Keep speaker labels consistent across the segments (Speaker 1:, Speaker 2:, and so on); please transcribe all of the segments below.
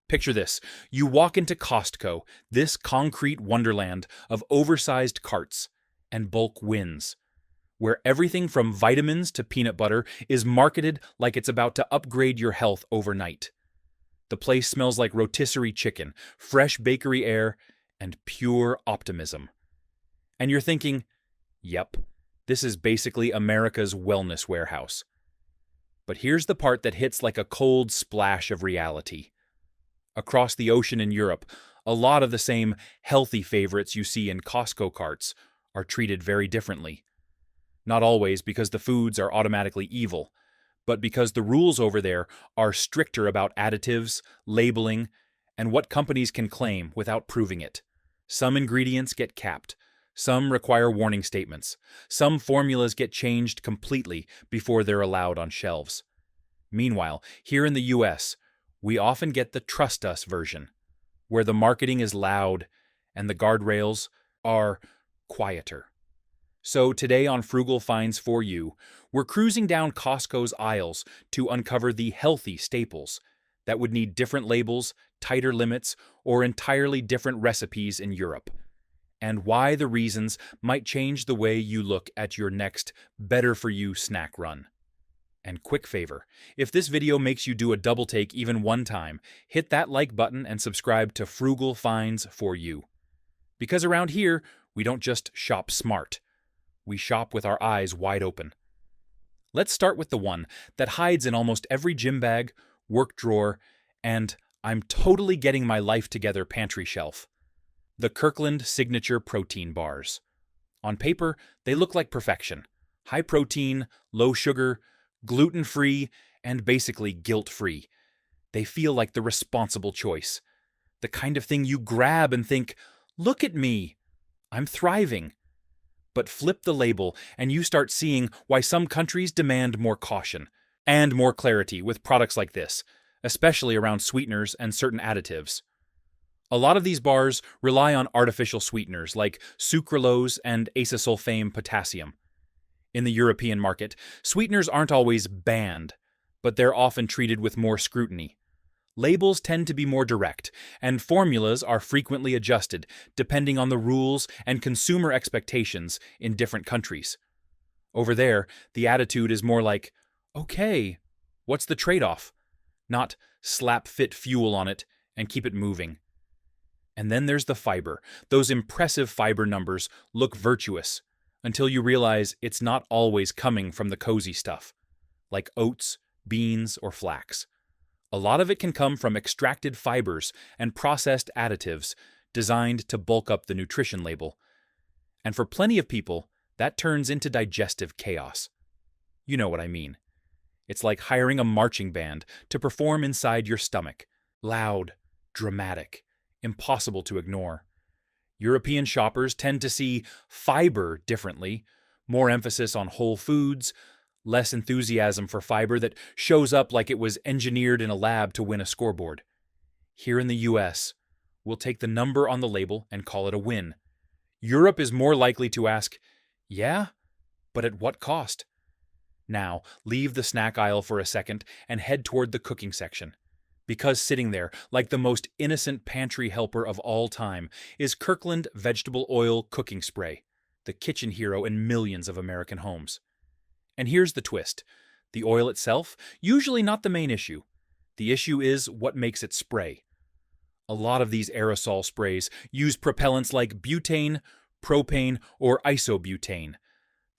Speaker 1: Picture this. You walk into Costco, this concrete wonderland of oversized carts and bulk wins, where everything from vitamins to peanut butter is marketed like it's about to upgrade your health overnight. The place smells like rotisserie chicken, fresh bakery air, and pure optimism. And you're thinking, yep, this is basically America's wellness warehouse. But here's the part that hits like a cold splash of reality. Across the ocean in Europe, a lot of the same healthy favorites you see in Costco carts are treated very differently. Not always because the foods are automatically evil, but because the rules over there are stricter about additives, labeling, and what companies can claim without proving it. Some ingredients get capped. Some require warning statements. Some formulas get changed completely before they're allowed on shelves. Meanwhile, here in the US, we often get the trust us version, where the marketing is loud and the guardrails are quieter. So today on Frugal Finds For You, we're cruising down Costco's aisles to uncover the healthy staples that would need different labels, tighter limits, or entirely different recipes in Europe, and why the reasons might change the way you look at your next better-for-you snack run. And quick favor, if this video makes you do a double take even one time, hit that like button and subscribe to Frugal Finds For You. Because around here, we don't just shop smart. We shop with our eyes wide open. Let's start with the one that hides in almost every gym bag, work drawer, and I'm totally getting my life together pantry shelf. The Kirkland Signature Protein Bars. On paper, they look like perfection. High protein, low sugar, gluten-free, and basically guilt-free. They feel like the responsible choice. The kind of thing you grab and think, look at me, I'm thriving. But flip the label and you start seeing why some countries demand more caution and more clarity with products like this, especially around sweeteners and certain additives. A lot of these bars rely on artificial sweeteners like sucralose and acesulfame potassium. In the European market, sweeteners aren't always banned, but they're often treated with more scrutiny. Labels tend to be more direct, and formulas are frequently adjusted depending on the rules and consumer expectations in different countries. Over there, the attitude is more like, okay, what's the trade-off? Not slap fit fuel on it and keep it moving. And then there's the fiber. Those impressive fiber numbers look virtuous until you realize it's not always coming from the cozy stuff, like oats, beans, or flax. A lot of it can come from extracted fibers and processed additives designed to bulk up the nutrition label. And for plenty of people, that turns into digestive chaos. You know what I mean. It's like hiring a marching band to perform inside your stomach. Loud, dramatic, impossible to ignore. European shoppers tend to see fiber differently, more emphasis on whole foods, less enthusiasm for fiber that shows up like it was engineered in a lab to win a scoreboard. Here in the US, we'll take the number on the label and call it a win. Europe is more likely to ask, yeah, but at what cost? Now, leave the snack aisle for a second and head toward the cooking section. Because sitting there, like the most innocent pantry helper of all time, is Kirkland Vegetable Oil Cooking Spray, the kitchen hero in millions of American homes. And here's the twist. The oil itself, usually not the main issue. The issue is what makes it spray. A lot of these aerosol sprays use propellants like butane, propane, or isobutane,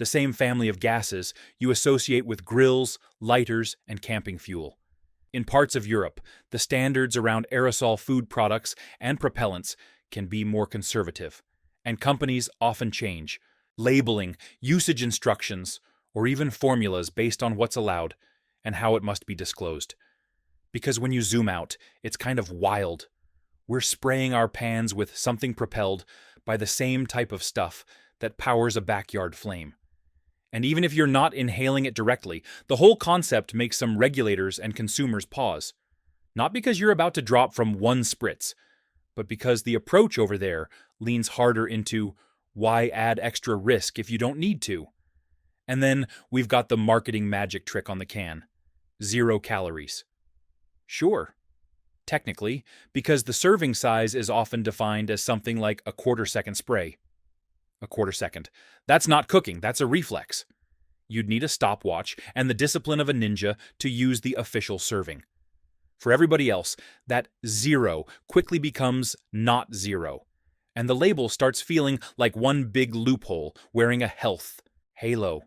Speaker 1: the same family of gases you associate with grills, lighters, and camping fuel. In parts of Europe, the standards around aerosol food products and propellants can be more conservative, and companies often change, labeling, usage instructions, or even formulas based on what's allowed and how it must be disclosed. Because when you zoom out, it's kind of wild. We're spraying our pans with something propelled by the same type of stuff that powers a backyard flame. And even if you're not inhaling it directly, the whole concept makes some regulators and consumers pause. Not because you're about to drop from one spritz, but because the approach over there leans harder into why add extra risk if you don't need to? And then we've got the marketing magic trick on the can. 0 calories. Sure. technically, because the serving size is often defined as something like a quarter-second spray. A quarter second. That's not cooking, that's a reflex. You'd need a stopwatch and the discipline of a ninja to use the official serving. For everybody else, that zero quickly becomes not zero, and the label starts feeling like one big loophole wearing a health halo.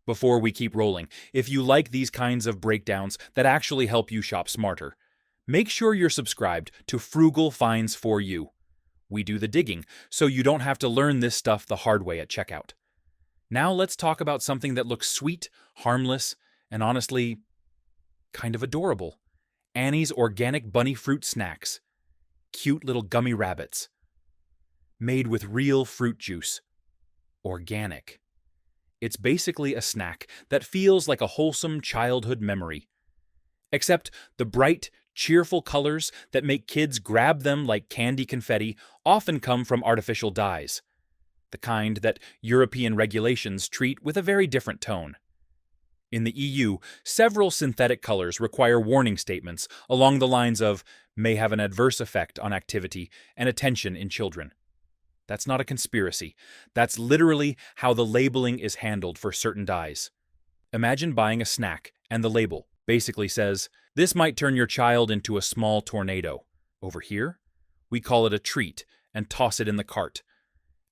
Speaker 1: Before we keep rolling, if you like these kinds of breakdowns that actually help you shop smarter, make sure you're subscribed to Frugal Finds For You. We do the digging, so you don't have to learn this stuff the hard way at checkout. Now let's talk about something that looks sweet, harmless, and honestly, kind of adorable. Annie's Organic Bunny Fruit Snacks. Cute little gummy rabbits. Made with real fruit juice. Organic. It's basically a snack that feels like a wholesome childhood memory. Except the bright, cheerful colors that make kids grab them like candy confetti often come from artificial dyes. The kind that European regulations treat with a very different tone. In the EU, several synthetic colors require warning statements along the lines of may have an adverse effect on activity and attention in children. That's not a conspiracy. That's literally how the labeling is handled for certain dyes. Imagine buying a snack and the label basically says, this might turn your child into a small tornado. Over here, we call it a treat and toss it in the cart.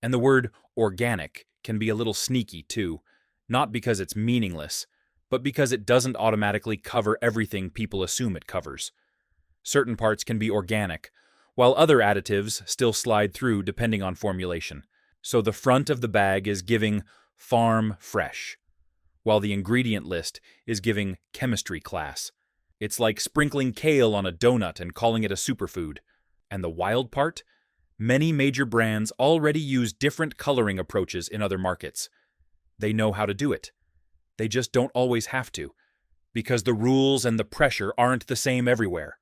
Speaker 1: And the word organic can be a little sneaky too, not because it's meaningless, but because it doesn't automatically cover everything people assume it covers. Certain parts can be organic, while other additives still slide through depending on formulation. So the front of the bag is giving farm fresh, while the ingredient list is giving chemistry class. It's like sprinkling kale on a donut and calling it a superfood. And the wild part? Many major brands already use different coloring approaches in other markets. They know how to do it. They just don't always have to, because the rules and the pressure aren't the same everywhere.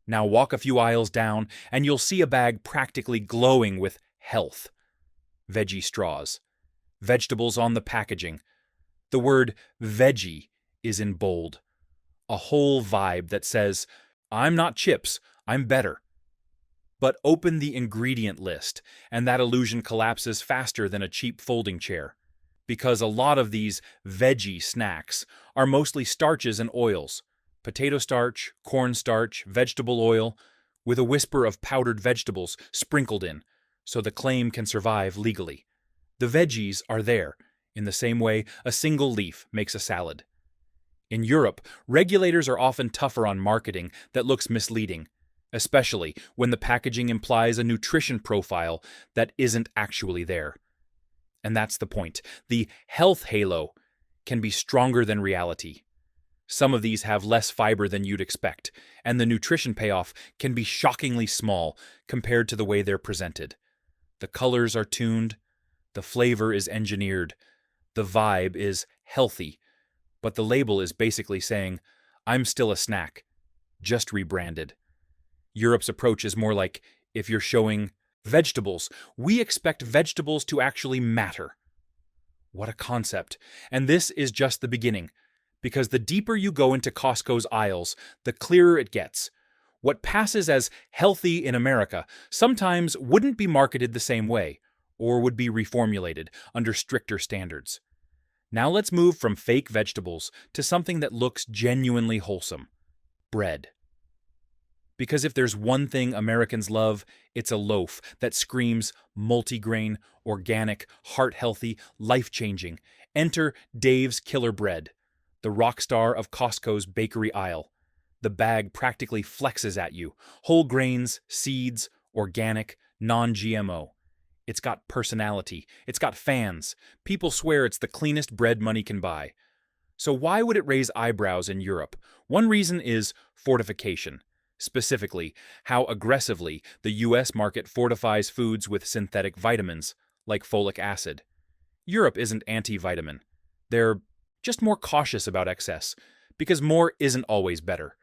Speaker 1: Now walk a few aisles down, and you'll see a bag practically glowing with health. Veggie straws. Vegetables on the packaging. The word veggie is in bold. A whole vibe that says, I'm not chips, I'm better. But open the ingredient list, and that illusion collapses faster than a cheap folding chair. Because a lot of these veggie snacks are mostly starches and oils. Potato starch, cornstarch, vegetable oil, with a whisper of powdered vegetables sprinkled in, so the claim can survive legally. The veggies are there, in the same way a single leaf makes a salad. In Europe, regulators are often tougher on marketing that looks misleading, especially when the packaging implies a nutrition profile that isn't actually there. And that's the point. The health halo can be stronger than reality. Some of these have less fiber than you'd expect, and the nutrition payoff can be shockingly small compared to the way they're presented. The colors are tuned, the flavor is engineered, the vibe is healthy, but the label is basically saying, I'm still a snack, just rebranded. Europe's approach is more like, if you're showing vegetables, we expect vegetables to actually matter. What a concept. And this is just the beginning. Because the deeper you go into Costco's aisles, the clearer it gets. What passes as healthy in America sometimes wouldn't be marketed the same way, or would be reformulated under stricter standards. Now let's move from fake vegetables to something that looks genuinely wholesome. Bread. Because if there's one thing Americans love, it's a loaf that screams multigrain, organic, heart-healthy, life-changing. Enter Dave's Killer Bread, the rock star of Costco's bakery aisle. The bag practically flexes at you. Whole grains, seeds, organic, non-GMO. It's got personality. It's got fans. People swear it's the cleanest bread money can buy. So why would it raise eyebrows in Europe? One reason is fortification. Specifically, how aggressively the US market fortifies foods with synthetic vitamins, like folic acid. Europe isn't anti-vitamin. They're just more cautious about excess, because more isn't always better.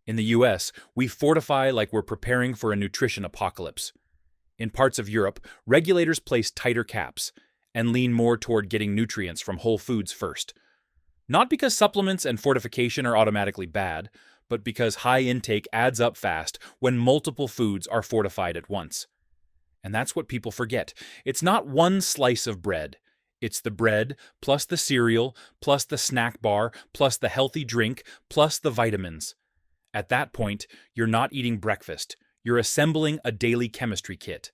Speaker 1: In the US, we fortify like we're preparing for a nutrition apocalypse. In parts of Europe, regulators place tighter caps and lean more toward getting nutrients from whole foods first. Not because supplements and fortification are automatically bad, but because high intake adds up fast when multiple foods are fortified at once. And that's what people forget. It's not one slice of bread. It's the bread, plus the cereal, plus the snack bar, plus the healthy drink, plus the vitamins. At that point, you're not eating breakfast. You're assembling a daily chemistry kit.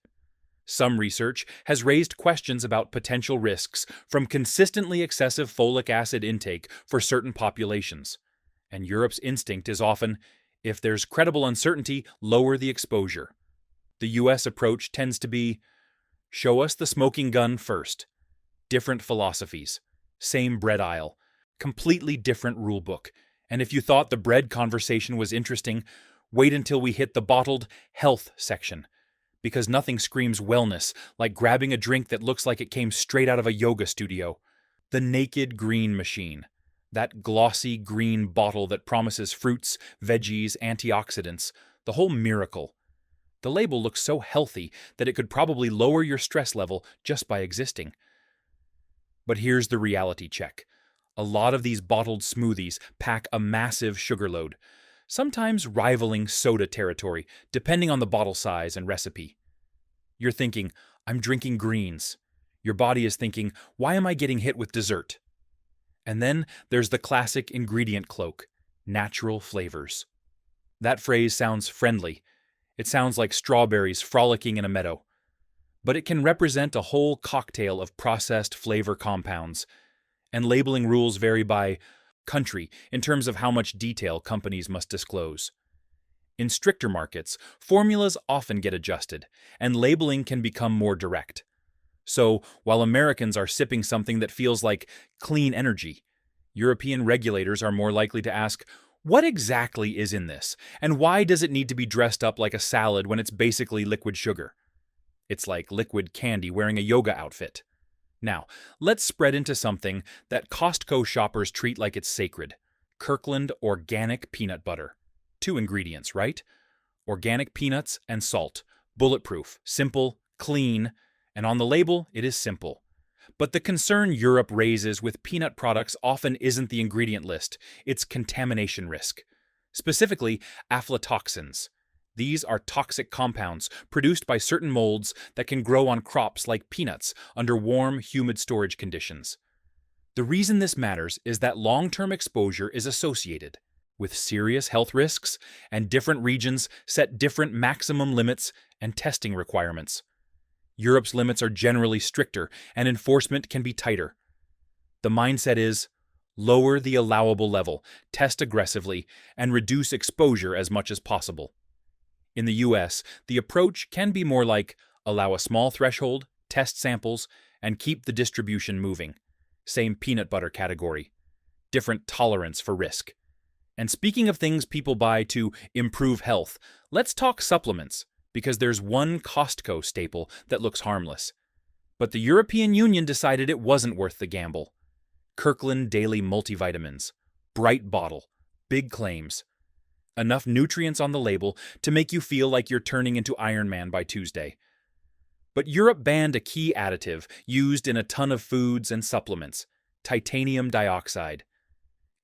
Speaker 1: Some research has raised questions about potential risks from consistently excessive folic acid intake for certain populations. And Europe's instinct is often, if there's credible uncertainty, lower the exposure. The US approach tends to be, show us the smoking gun first. Different philosophies, same bread aisle, completely different rulebook. And if you thought the bread conversation was interesting, wait until we hit the bottled health section. Because nothing screams wellness like grabbing a drink that looks like it came straight out of a yoga studio. The Naked Green Machine. That glossy green bottle that promises fruits, veggies, antioxidants. The whole miracle. The label looks so healthy that it could probably lower your stress level just by existing. But here's the reality check. A lot of these bottled smoothies pack a massive sugar load, sometimes rivaling soda territory, depending on the bottle size and recipe. You're thinking, I'm drinking greens. Your body is thinking, why am I getting hit with dessert? And then there's the classic ingredient cloak, natural flavors. That phrase sounds friendly. It sounds like strawberries frolicking in a meadow. But it can represent a whole cocktail of processed flavor compounds. And labeling rules vary by country in terms of how much detail companies must disclose. In stricter markets, formulas often get adjusted, and labeling can become more direct. So, while Americans are sipping something that feels like clean energy, European regulators are more likely to ask, what exactly is in this, and why does it need to be dressed up like a salad when it's basically liquid sugar? It's like liquid candy wearing a yoga outfit. Now, let's spread into something that Costco shoppers treat like it's sacred. Kirkland organic peanut butter. 2 ingredients, right? Organic peanuts and salt. Bulletproof, simple, clean, and on the label, it is simple. But the concern Europe raises with peanut products often isn't the ingredient list, it's contamination risk. Specifically, aflatoxins. These are toxic compounds produced by certain molds that can grow on crops like peanuts under warm, humid storage conditions. The reason this matters is that long-term exposure is associated with serious health risks, and different regions set different maximum limits and testing requirements. Europe's limits are generally stricter, and enforcement can be tighter. The mindset is, lower the allowable level, test aggressively, and reduce exposure as much as possible. In the US, the approach can be more like, allow a small threshold, test samples, and keep the distribution moving. Same peanut butter category. Different tolerance for risk. And speaking of things people buy to improve health, let's talk supplements, because there's one Costco staple that looks harmless. But the European Union decided it wasn't worth the gamble. Kirkland Daily Multivitamins. Bright bottle. Big claims. Enough nutrients on the label to make you feel like you're turning into Iron Man by Tuesday. But Europe banned a key additive used in a ton of foods and supplements, titanium dioxide.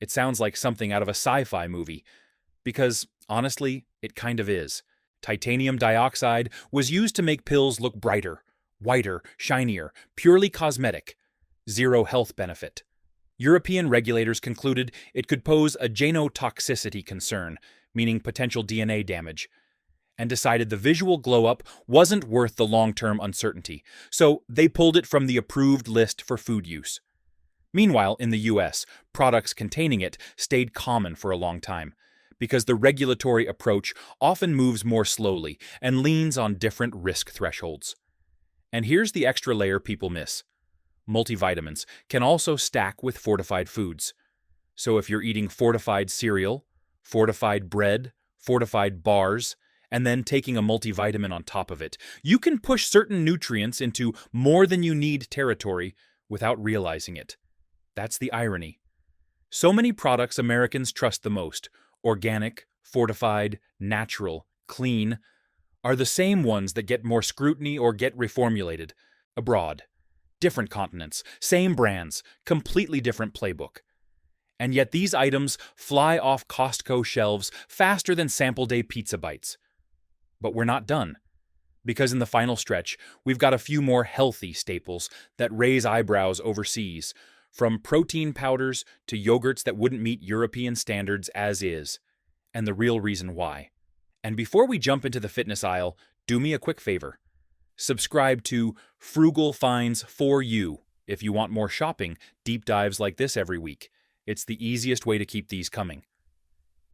Speaker 1: It sounds like something out of a sci-fi movie, because, honestly, it kind of is. Titanium dioxide was used to make pills look brighter, whiter, shinier, purely cosmetic. Zero health benefit. European regulators concluded it could pose a genotoxicity concern, meaning potential DNA damage, and decided the visual glow-up wasn't worth the long-term uncertainty, so they pulled it from the approved list for food use. Meanwhile, in the US, products containing it stayed common for a long time, because the regulatory approach often moves more slowly and leans on different risk thresholds. And here's the extra layer people miss. Multivitamins can also stack with fortified foods. So if you're eating fortified cereal, fortified bread, fortified bars, and then taking a multivitamin on top of it, you can push certain nutrients into more than you need territory without realizing it. That's the irony. So many products Americans trust the most, organic, fortified, natural, clean, are the same ones that get more scrutiny or get reformulated abroad. Different continents, same brands, completely different playbook. And yet these items fly off Costco shelves faster than sample day pizza bites. But we're not done, because in the final stretch, we've got a few more healthy staples that raise eyebrows overseas, from protein powders to yogurts that wouldn't meet European standards as is, and the real reason why. And before we jump into the fitness aisle, do me a quick favor. Subscribe to Frugal Finds for You if you want more shopping deep dives like this every week. It's the easiest way to keep these coming.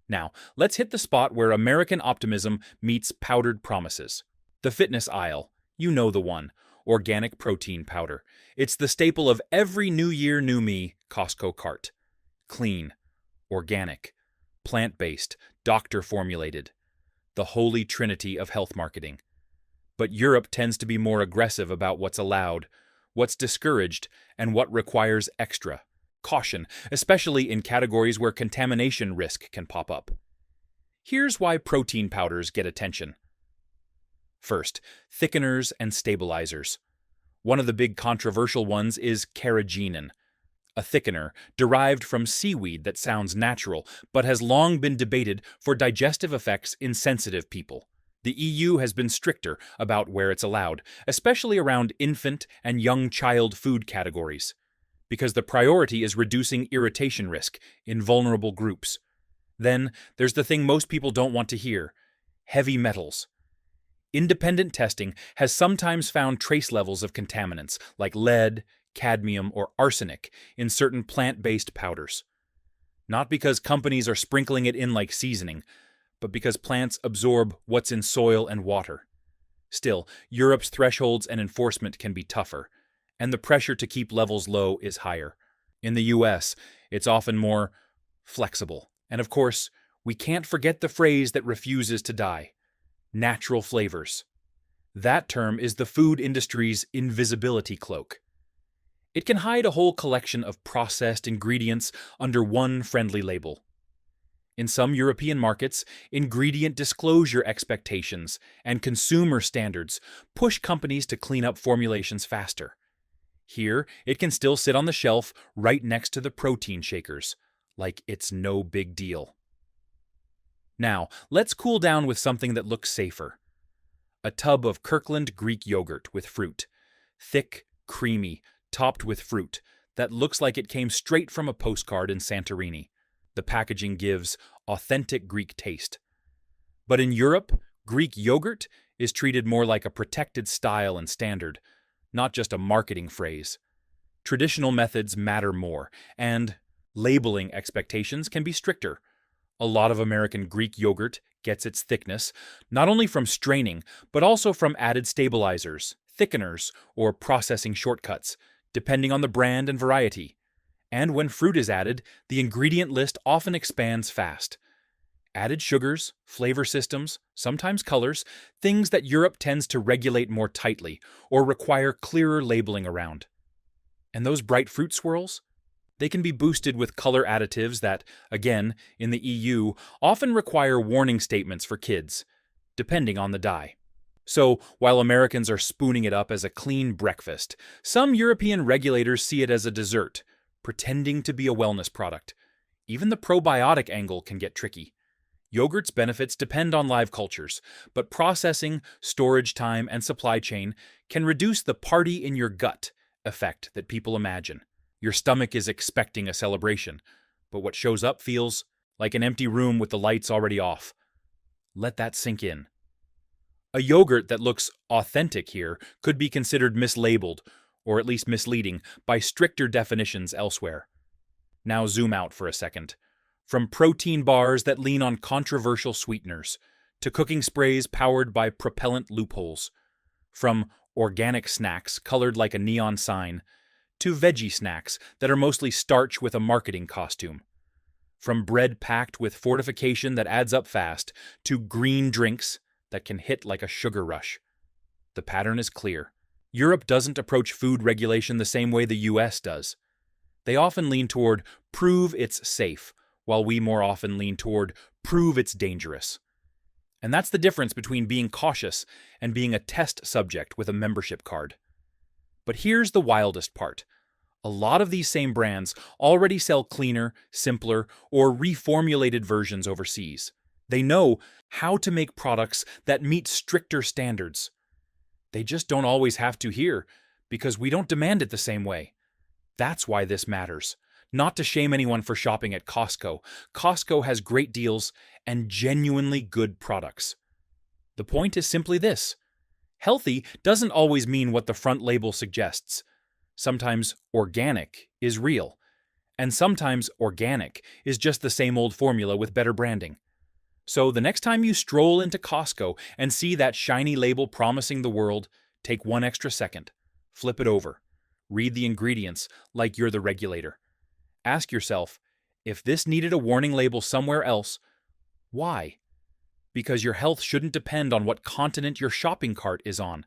Speaker 1: Now, let's hit the spot where American optimism meets powdered promises. The fitness aisle. You know the one. Organic protein powder. It's the staple of every New Year, New Me Costco cart. Clean, organic, plant-based, doctor-formulated. The holy trinity of health marketing. But Europe tends to be more aggressive about what's allowed, what's discouraged, and what requires extra caution, especially in categories where contamination risk can pop up. Here's why protein powders get attention. First, thickeners and stabilizers. One of the big controversial ones is carrageenan, a thickener derived from seaweed that sounds natural but has long been debated for digestive effects in sensitive people. The EU has been stricter about where it's allowed, especially around infant and young child food categories, because the priority is reducing irritation risk in vulnerable groups. Then there's the thing most people don't want to hear: heavy metals. Independent testing has sometimes found trace levels of contaminants like lead, cadmium, or arsenic in certain plant-based powders. Not because companies are sprinkling it in like seasoning, but because plants absorb what's in soil and water. Still, Europe's thresholds and enforcement can be tougher, and the pressure to keep levels low is higher. In the US, it's often more flexible. And of course, we can't forget the phrase that refuses to die: natural flavors. That term is the food industry's invisibility cloak. It can hide a whole collection of processed ingredients under one friendly label. In some European markets, ingredient disclosure expectations and consumer standards push companies to clean up formulations faster. Here, it can still sit on the shelf right next to the protein shakers, like it's no big deal. Now, let's cool down with something that looks safer. A tub of Kirkland Greek yogurt with fruit. Thick, creamy, topped with fruit, that looks like it came straight from a postcard in Santorini. The packaging gives authentic Greek taste. But in Europe, Greek yogurt is treated more like a protected style and standard, not just a marketing phrase. Traditional methods matter more, and labeling expectations can be stricter. A lot of American Greek yogurt gets its thickness not only from straining, but also from added stabilizers, thickeners, or processing shortcuts, depending on the brand and variety. And when fruit is added, the ingredient list often expands fast. Added sugars, flavor systems, sometimes colors, things that Europe tends to regulate more tightly or require clearer labeling around. And those bright fruit swirls? They can be boosted with color additives that, again, in the EU, often require warning statements for kids, depending on the dye. So, while Americans are spooning it up as a clean breakfast, some European regulators see it as a dessert, pretending to be a wellness product. Even the probiotic angle can get tricky. Yogurt's benefits depend on live cultures, but processing, storage time, and supply chain can reduce the party in your gut effect that people imagine. Your stomach is expecting a celebration, but what shows up feels like an empty room with the lights already off. Let that sink in. A yogurt that looks authentic here could be considered mislabeled, or at least misleading, by stricter definitions elsewhere. Now zoom out for a second. From protein bars that lean on controversial sweeteners, to cooking sprays powered by propellant loopholes. From organic snacks colored like a neon sign, to veggie snacks that are mostly starch with a marketing costume. From bread packed with fortification that adds up fast, to green drinks that can hit like a sugar rush. The pattern is clear. Europe doesn't approach food regulation the same way the US does. They often lean toward prove it's safe, while we more often lean toward prove it's dangerous. And that's the difference between being cautious and being a test subject with a membership card. But here's the wildest part. A lot of these same brands already sell cleaner, simpler, or reformulated versions overseas. They know how to make products that meet stricter standards. They just don't always have to here, because we don't demand it the same way. That's why this matters. Not to shame anyone for shopping at Costco. Costco has great deals and genuinely good products. The point is simply this: healthy doesn't always mean what the front label suggests. Sometimes organic is real, and sometimes organic is just the same old formula with better branding. So the next time you stroll into Costco and see that shiny label promising the world, take one extra second, flip it over, read the ingredients like you're the regulator. Ask yourself, if this needed a warning label somewhere else, why? Because your health shouldn't depend on what continent your shopping cart is on.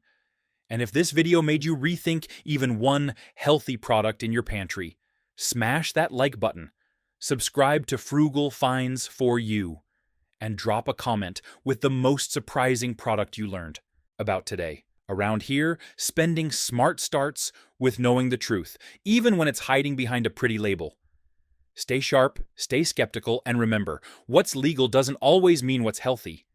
Speaker 1: And if this video made you rethink even one healthy product in your pantry, smash that like button, subscribe to Frugal Finds for You, and drop a comment with the most surprising product you learned about today. Around here, spending smart starts with knowing the truth, even when it's hiding behind a pretty label. Stay sharp, stay skeptical, and remember, what's legal doesn't always mean what's healthy.